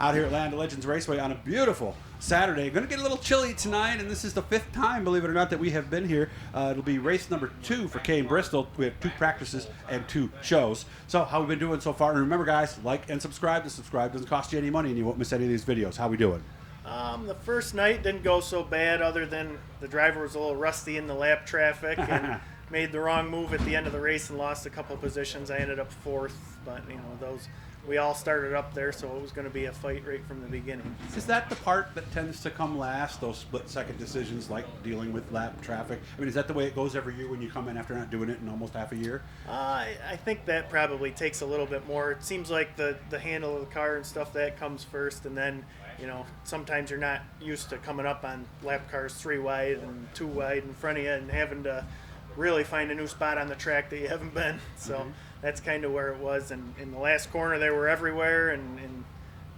Out here at Land of Legends Raceway on a beautiful Saturday. Going to get a little chilly tonight, and this is the 5th time, believe it or not, that we have been here. It'll be race number 2 for Kane Bristol. We have 2 practices and 2 shows. So how we been doing so far? And remember, guys, like and subscribe. To subscribe doesn't cost you any money, and you won't miss any of these videos. How we doing? The first night didn't go so bad, other than the driver was a little rusty in the lap traffic and made the wrong move at the end of the race and lost a couple positions. I ended up 4th, but we all started up there, so it was going to be a fight right from the beginning. Is that the part that tends to come last, those split-second decisions like dealing with lap traffic? I mean, is that the way it goes every year when you come in after not doing it in almost half a year? I think that probably takes a little bit more. It seems like the handle of the car and stuff, that comes first, and then sometimes you're not used to coming up on lap cars 3 wide and 2 wide in front of you and having to really find a new spot on the track that you haven't been. So that's kind of where it was. And in the last corner, they were everywhere, and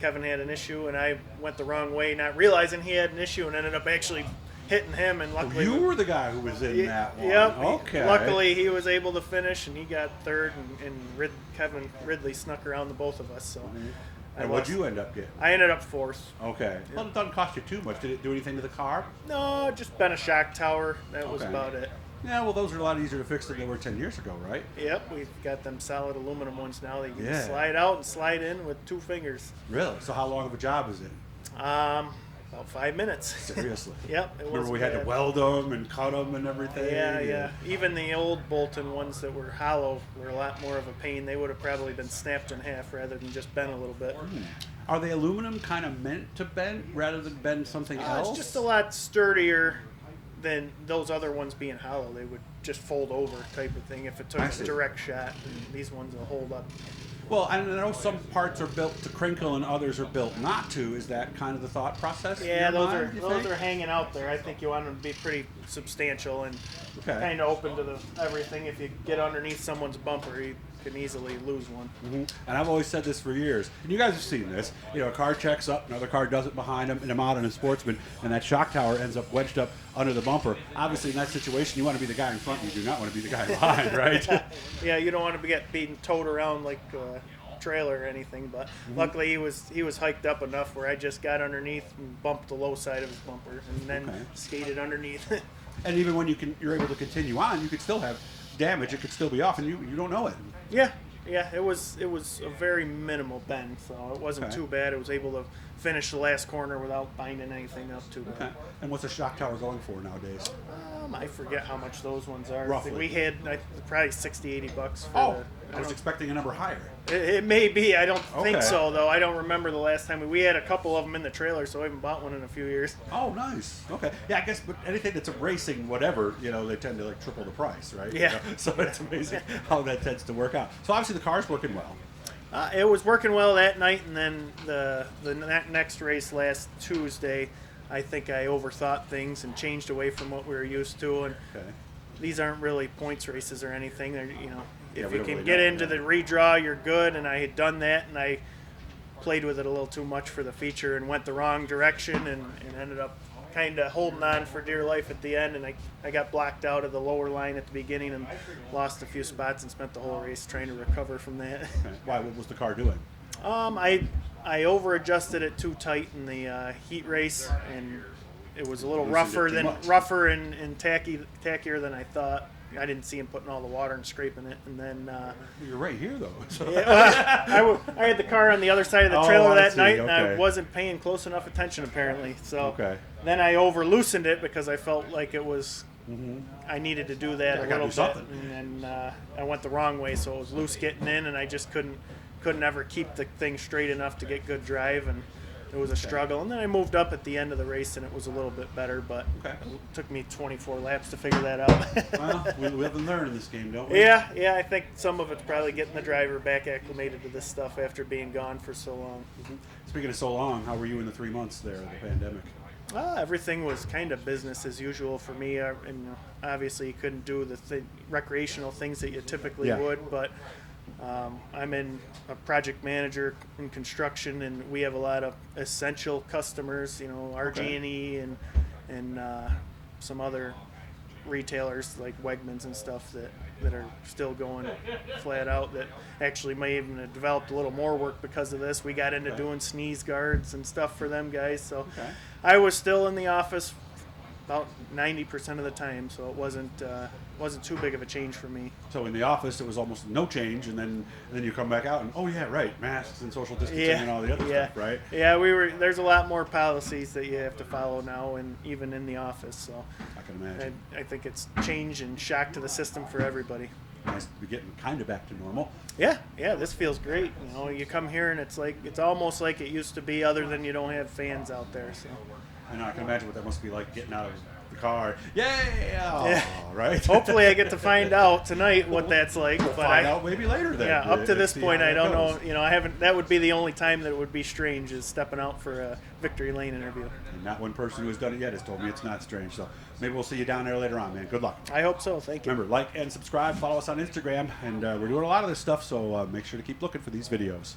Kevin had an issue, and I went the wrong way, not realizing he had an issue, and ended up actually hitting him. And luckily, you were the guy who was in that one. Yep. Okay. Luckily, he was able to finish, and he got 3rd, and Kevin Ridley snuck around the both of us. So. And what'd you end up getting? I ended up 4th. Okay. Yep. Well, it doesn't cost you too much. Did it do anything to the car? No, just bent a shock tower. That was about it. Yeah, well, those are a lot easier to fix than they were 10 years ago, right? Yep, we've got them solid aluminum ones now that you can slide out and slide in with 2 fingers. Really? So how long of a job is it? About 5 minutes. Seriously? Yep. Remember we had to weld them and cut them and everything? Yeah. Even the old Bolton ones that were hollow were a lot more of a pain. They would have probably been snapped in half rather than just bent a little bit. Are they aluminum kind of meant to bend rather than bend something else? It's just a lot sturdier than those other ones being hollow. They would just fold over type of thing if it took a direct shot. And these ones will hold up. Well, I know some parts are built to crinkle and others are built not to. Is that kind of the thought process? Yeah, those are hanging out there. I think you want them to be pretty substantial and kind of open to everything. If you get underneath someone's bumper, you can easily lose one. And I've always said this for years, and you guys have seen this. A car checks up, another car does it behind him, and I'm out on a Sportsman, and that shock tower ends up wedged up under the bumper. Obviously, in that situation, you want to be the guy in front. You do not want to be the guy behind, right? Yeah, you don't want to get being towed around like a trailer or anything. But luckily, he was hiked up enough where I just got underneath and bumped the low side of his bumper, and then skated underneath. And even when you're able to continue on, you could still have damage. It could still be off, and you don't know it. Yeah, it was a very minimal bend, so it wasn't too bad. I was able to finish the last corner without binding anything up too bad. And what's a shock tower going for nowadays? I forget how much those ones are. Roughly. We had probably $60-$80 for I was expecting a number higher. It may be. I don't think so, though. I don't remember the last time. We had a couple of them in the trailer, so I haven't bought one in a few years. Oh, nice. Okay. Yeah, I guess, but anything that's a racing whatever, they tend to triple the price, right? Yeah. So it's amazing how that tends to work out. So obviously the car's working well. It was working well that night, and then the next race last Tuesday, I think I overthought things and changed away from what we were used to. And these aren't really points races or anything. They're, if you can get into the redraw, you're good. And I had done that, and I played with it a little too much for the feature and went the wrong direction and ended up kind of holding on for dear life at the end. And I got blocked out of the lower line at the beginning and lost a few spots and spent the whole race trying to recover from that. Why? What was the car doing? I over-adjusted it too tight in the heat race, and it was a little rougher and tackier than I thought. I didn't see him putting all the water and scraping it, and then you're right here though. So. I had the car on the other side of the trailer that night, and I wasn't paying close enough attention apparently. So then I over loosened it because I felt like it was. I needed to do that a little bit, and I went the wrong way, so it was loose getting in, and I just couldn't ever keep the thing straight enough to get good drive, and it was a struggle. And then I moved up at the end of the race, and it was a little bit better, but it took me 24 laps to figure that out. Well, we live and learn in this game, don't we? Yeah, I think some of it's probably getting the driver back acclimated to this stuff after being gone for so long. Speaking of so long, how were you in the 3 months there of the pandemic? Everything was kind of business as usual for me. And obviously, you couldn't do the recreational things that you typically would, but I'm in a project manager in construction, and we have a lot of essential customers, RG&E and some other retailers like Wegmans and stuff that are still going flat out, that actually may even have developed a little more work because of this. We got into doing sneeze guards and stuff for them guys, so I was still in the office about 90% of the time, so it wasn't too big of a change for me. So in the office, it was almost no change, and then you come back out and oh yeah, right, masks and social distancing and all the other stuff, right? Yeah, there's a lot more policies that you have to follow now, and even in the office. So I can imagine. I think it's change and shock to the system for everybody. Nice to be getting kind of back to normal. Yeah, this feels great. You know, you come here and it's almost like it used to be, other than you don't have fans out there. So. I know, I can imagine what that must be like, getting out of the car. Yeah, right? Hopefully I get to find out tonight what that's like. We'll find out maybe later then. Yeah, up to this point I don't goes. know. You know, I haven't. That would be the only time that it would be strange, is stepping out for a Victory Lane interview. And not one person who has done it yet has told me it's not strange. So maybe we'll see you down there later on, man. Good luck. I hope so. Thank you. Remember, like and subscribe. Follow us on Instagram. And we're doing a lot of this stuff, so make sure to keep looking for these videos.